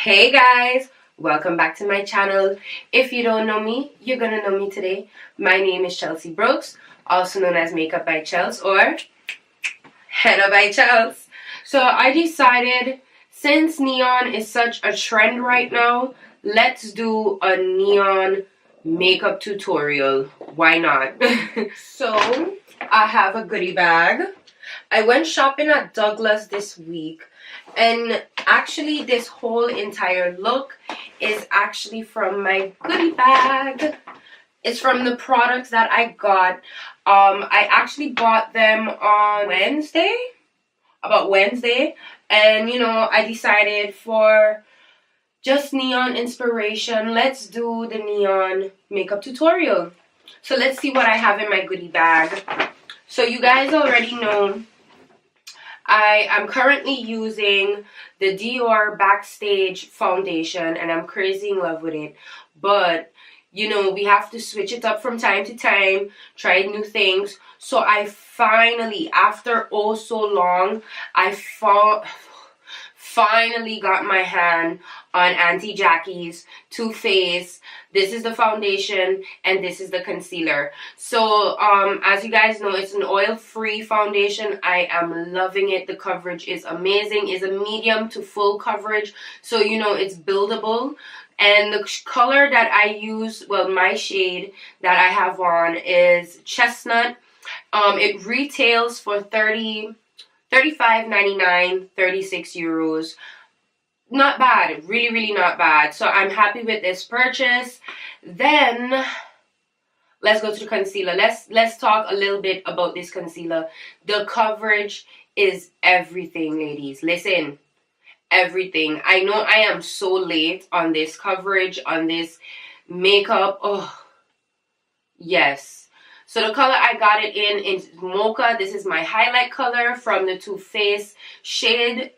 Hey guys, welcome back to my channel. If you don't know me, you're gonna know me today. My name is Chelsea Brooks, also known as Makeup by Chels or Henna by Chels. So I decided, since neon is such a trend right now, let's do a neon makeup tutorial. Why not? So I have a goodie bag. I went shopping at Douglas this week, and actually this whole entire look is actually from my goodie bag. It's from the products that I got. I actually bought them on Wednesday, and you know, I decided for just neon inspiration, let's do the neon makeup tutorial. So let's see what I have in my goodie bag. So you guys already know I am currently using the Dior Backstage foundation, and I'm crazy in love with it. But you know, we have to switch it up from time to time, try new things. So I finally, after oh so long, I finally got my hand on Auntie Jackie's Too Faced. This is the foundation and this is the concealer. So as you guys know, it's an oil-free foundation. I am loving it. The coverage is amazing. It's a medium to full coverage, so you know it's buildable. And the color that I use, well, my shade that I have on is chestnut. It retails for 35.99, 36 euros. Not bad, really not bad. So I'm happy with this purchase. Then let's go to the concealer. Let's talk a little bit about this concealer. The coverage is everything, ladies. Listen, everything. I know I am so late on this coverage, on this makeup. Oh yes. So the color I got it in is mocha. This is my highlight color from the Too Faced shade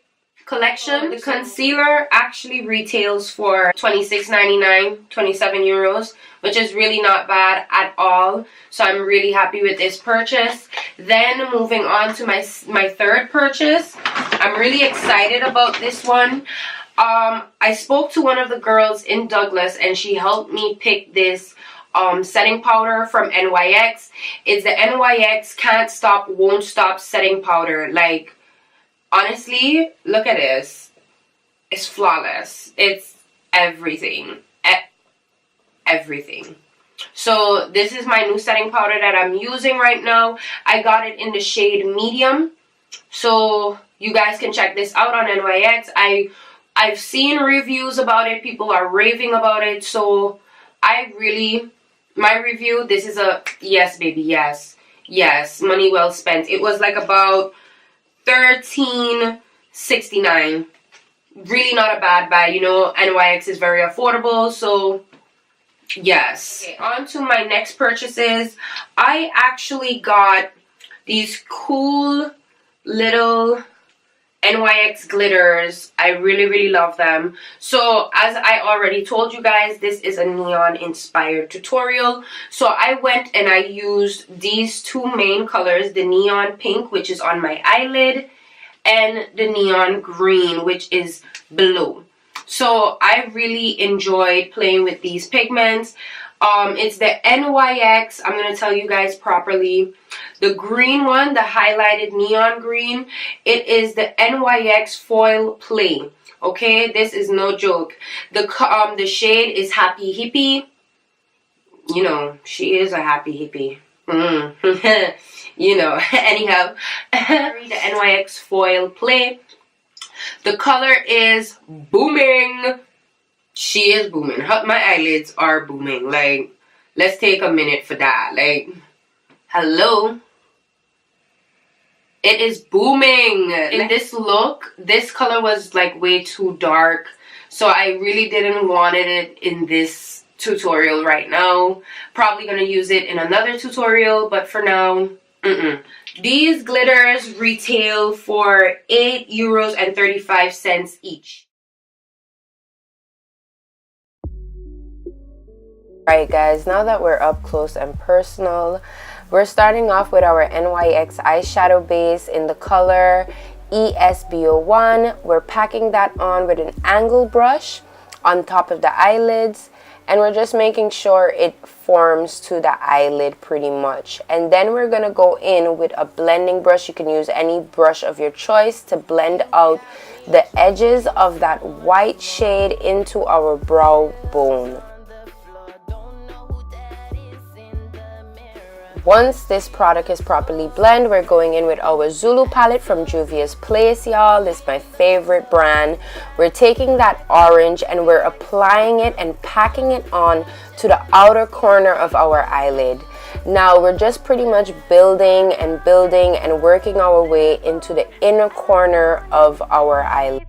collection. The concealer actually retails for 26.99, 27 euros, which is really not bad at all. So I'm really happy with this purchase. Then moving on to my third purchase. I'm really excited about this one. I spoke to one of the girls in Douglas, and she helped me pick this setting powder from NYX. It's the NYX Can't Stop Won't Stop setting powder. Like, honestly, look at this. It's flawless. It's everything. Everything. So this is my new setting powder that I'm using right now. I got it in the shade medium, so you guys can check this out on NYX. I've seen reviews about it. People are raving about it. So my review, this is a yes, baby, yes. Yes, money well spent. It was like about $13.69. Really not a bad buy. You know, NYX is very affordable, so yes. Okay, on to my next purchases. I actually got these cool little NYX glitters. I really love them. So as I already told you guys, this is a neon inspired tutorial. So I went and I used these two main colors, the neon pink, which is on my eyelid, and the neon green, which is below. So I really enjoyed playing with these pigments. It's the NYX, I'm going to tell you guys properly, the green one, the highlighted neon green, it is the NYX Foil Play. Okay, this is no joke. The shade is Happy Hippie. You know, she is a happy hippie. You know, anyhow, the NYX Foil Play. The color is Booming. She is booming. My eyelids are booming. Like, let's take a minute for that. Like, hello. It is booming. In this look, this color was like way too dark, so I really didn't want it in this tutorial right now. Probably gonna use it in another tutorial, but for now, These glitters retail for €8.35 each. Alright guys, now that we're up close and personal, we're starting off with our NYX eyeshadow base in the color ESBO1. We're packing that on with an angle brush on top of the eyelids, and we're just making sure it forms to the eyelid pretty much. And then we're gonna go in with a blending brush. You can use any brush of your choice to blend out the edges of that white shade into our brow bone. Once this product is properly blended, we're going in with our Zulu palette from Juvia's Place, y'all. This is my favorite brand. We're taking that orange and we're applying it and packing it on to the outer corner of our eyelid. Now we're just pretty much building and working our way into the inner corner of our eyelid.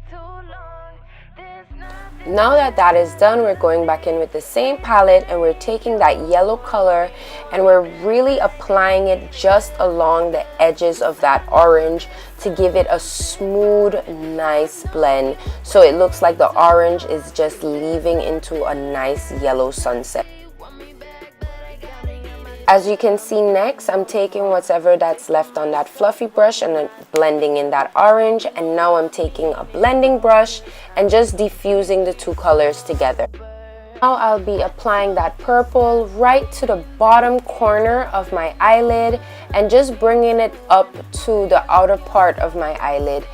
Now that that is done, we're going back in with the same palette and we're taking that yellow color and we're really applying it just along the edges of that orange to give it a smooth, nice blend, so it looks like the orange is just leaving into a nice yellow sunset. As you can see, next I'm taking whatever that's left on that fluffy brush and then blending in that orange, and now I'm taking a blending brush and just diffusing the two colors together. Now I'll be applying that purple right to the bottom corner of my eyelid and just bringing it up to the outer part of my eyelid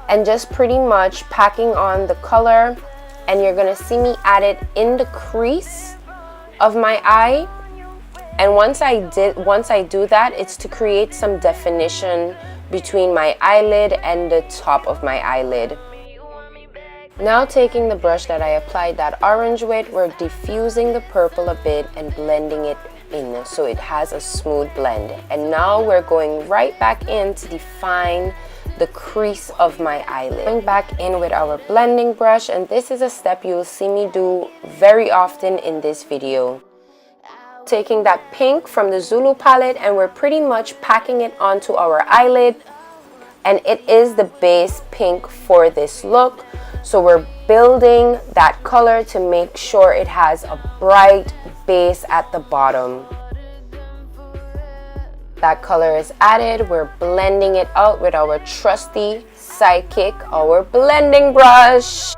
and just pretty much packing on the color, and you're gonna see me add it in the crease of my eye. And once I do that, it's to create some definition between my eyelid and the top of my eyelid. Now taking the brush that I applied that orange with, we're diffusing the purple a bit and blending it in so it has a smooth blend. And now we're going right back in to define the crease of my eyelid. Going back in with our blending brush, and this is a step you'll see me do very often in this video. Taking that pink from the Zulu palette and we're pretty much packing it onto our eyelid, and it is the base pink for this look, so we're building that color to make sure it has a bright base at the bottom. That color is added, we're blending it out with our trusty sidekick, our blending brush.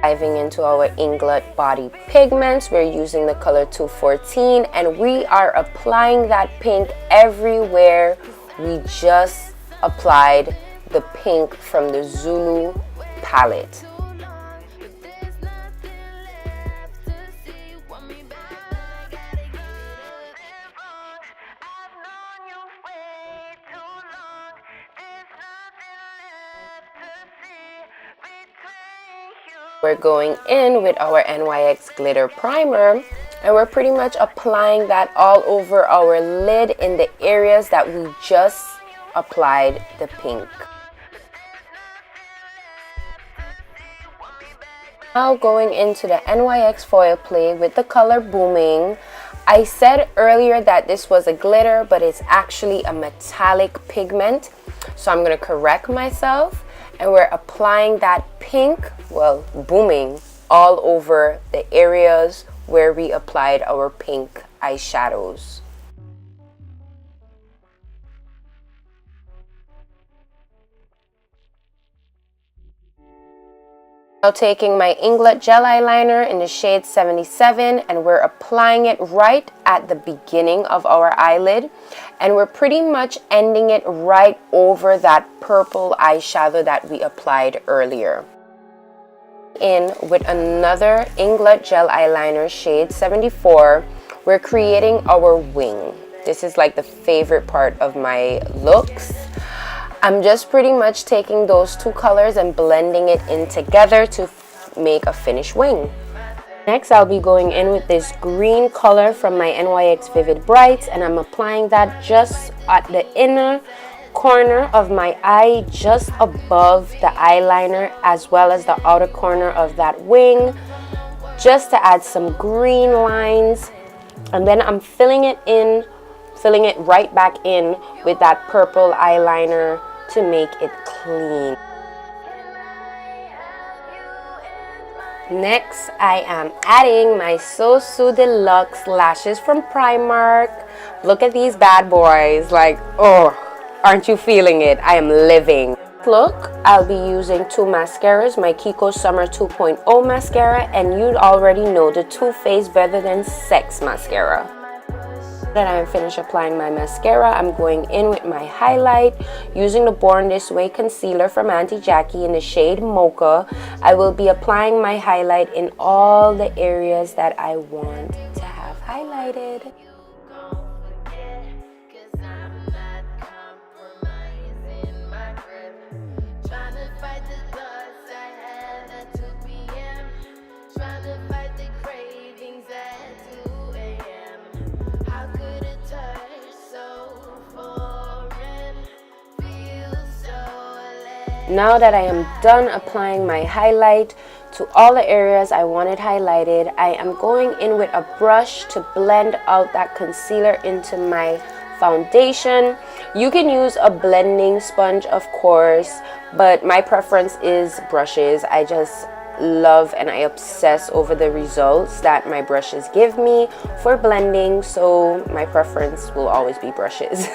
Diving into our Inglot body pigments, we're using the color 214 and we are applying that pink everywhere we just applied the pink from the Zulu palette. We're going in with our NYX glitter primer and we're pretty much applying that all over our lid in the areas that we just applied the pink. Now going into the NYX foil play with the color Booming. I said earlier that this was a glitter, but it's actually a metallic pigment, so I'm going to correct myself. And we're applying that pink, well, Booming, all over the areas where we applied our pink eyeshadows. Now taking my Inglot gel eyeliner in the shade 77 and we're applying it right at the beginning of our eyelid, and we're pretty much ending it right over that purple eyeshadow that we applied earlier. In with another Inglot gel eyeliner shade 74, we're creating our wing. This is like the favorite part of my looks. I'm just pretty much taking those two colors and blending it in together to make a finished wing. Next, I'll be going in with this green color from my NYX Vivid Brights, and I'm applying that just at the inner corner of my eye, just above the eyeliner, as well as the outer corner of that wing, just to add some green lines. And then I'm filling it right back in with that purple eyeliner to make it clean. Next, I am adding my So Su Deluxe lashes from Primark. Look at these bad boys, like, oh, Aren't you feeling it? I am living. Look, I'll be using two mascaras, my Kiko Summer 2.0 mascara, and you already know the Too Faced Better Than Sex mascara. That I am finished applying my mascara, I'm going in with my highlight using the Born This Way concealer from Auntie Jackie in the shade Mocha. I will be applying my highlight in all the areas that I want to have highlighted. Now that I am done applying my highlight to all the areas I wanted highlighted, I am going in with a brush to blend out that concealer into my foundation. You can use a blending sponge, of course, but my preference is brushes. I just love and I obsess over the results that my brushes give me for blending, so my preference will always be brushes.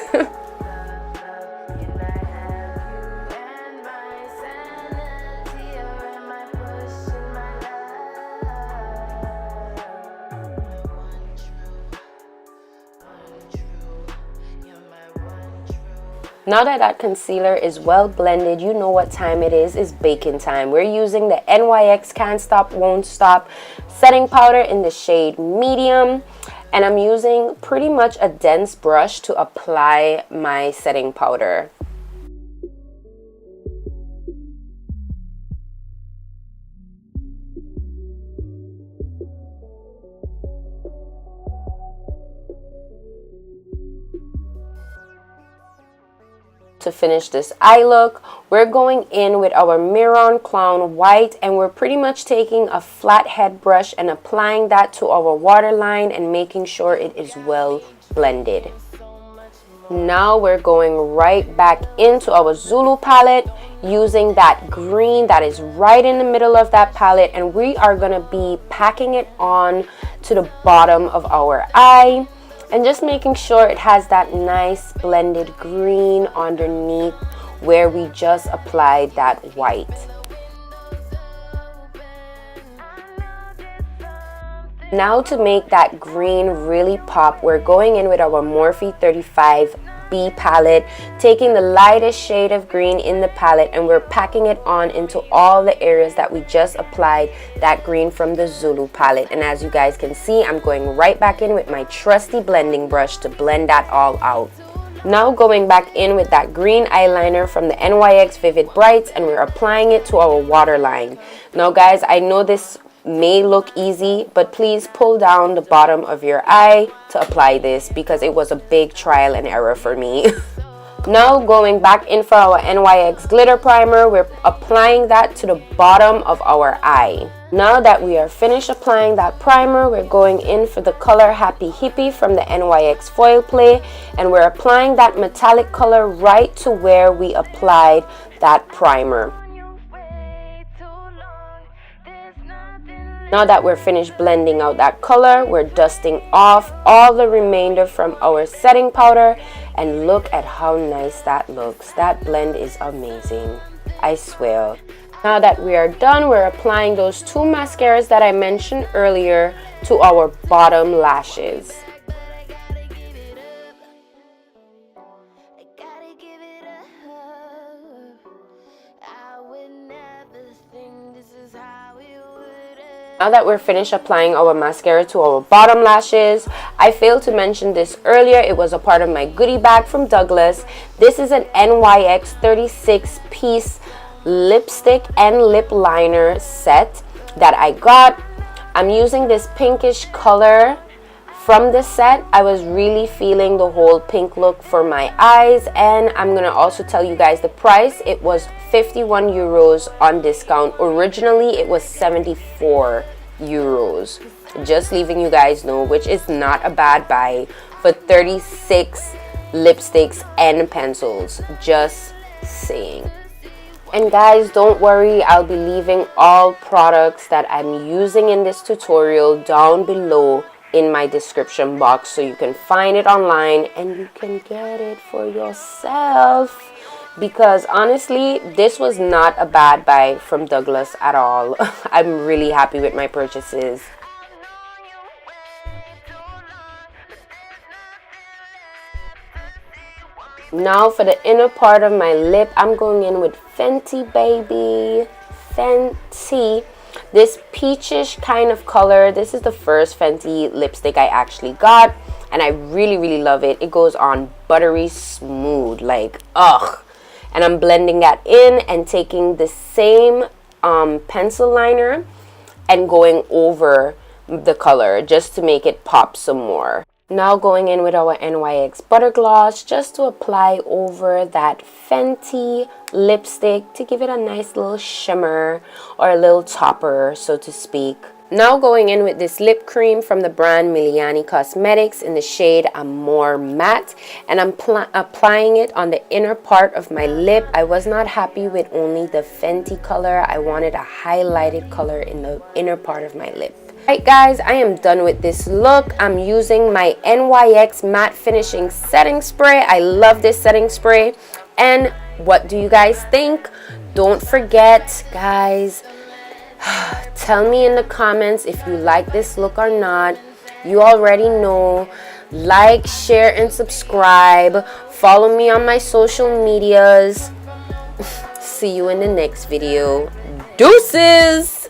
Now that that concealer is well blended, you know what time it is. It's baking time. We're using the NYX Can't Stop Won't Stop setting powder in the shade medium, and I'm using pretty much a dense brush to apply my setting powder. To finish this eye look, we're going in with our Miron Clown White, and we're pretty much taking a flat head brush and applying that to our waterline and making sure it is well blended. Now we're going right back into our Zulu palette using that green that is right in the middle of that palette, and we are going to be packing it on to the bottom of our eye. And just making sure it has that nice blended green underneath where we just applied that white. Now to make that green really pop, we're going in with our Morphe 35B palette, taking the lightest shade of green in the palette, and we're packing it on into all the areas that we just applied that green from the Zulu palette. And as you guys can see, I'm going right back in with my trusty blending brush to blend that all out. Now going back in with that green eyeliner from the NYX Vivid Brights, and we're applying it to our waterline. Now guys, I know this may look easy, but please pull down the bottom of your eye to apply this because it was a big trial and error for me. Now going back in for our NYX glitter primer, we're applying that to the bottom of our eye. Now that we are finished applying that primer, we're going in for the color Happy Hippie from the NYX Foil Play, and we're applying that metallic color right to where we applied that primer. Now that we're finished blending out that color, we're dusting off all the remainder from our setting powder, and look at how nice that looks. That blend is amazing, I swear. Now that we are done, we're applying those two mascaras that I mentioned earlier to our bottom lashes. Now that we're finished applying our mascara to our bottom lashes, I failed to mention this earlier. It was a part of my goodie bag from Douglas. This is an NYX 36-piece lipstick and lip liner set that I got. I'm using this pinkish color from the set. I was really feeling the whole pink look for my eyes, and I'm gonna also tell you guys the price. It was 51 euros on discount. Originally it was 74 euros. Just leaving you guys know, which is not a bad buy for 36 lipsticks and pencils, just saying. And guys, don't worry, I'll be leaving all products that I'm using in this tutorial down below in my description box so you can find it online and you can get it for yourself. Because honestly, this was not a bad buy from Douglas at all. I'm really happy with my purchases. Now for the inner part of my lip, I'm going in with Fenty, baby. Fenty. This peachish kind of color. This is the first Fenty lipstick I actually got, and I really, really love it. It goes on buttery smooth, like, ugh. And I'm blending that in and taking the same pencil liner and going over the color just to make it pop some more. Now going in with our NYX Butter Gloss just to apply over that Fenty lipstick to give it a nice little shimmer or a little topper, so to speak. Now going in with this lip cream from the brand NYX Cosmetics in the shade Amore Matte, and I'm applying it on the inner part of my lip. I was not happy with only the Fenty color. I wanted a highlighted color in the inner part of my lip. Alright guys, I am done with this look. I'm using my NYX Matte Finishing Setting Spray. I love this setting spray. And what do you guys think? Don't forget, guys, tell me in the comments if you like this look or not. You already know. Like, share, and subscribe. Follow me on my social medias. See you in the next video. Deuces!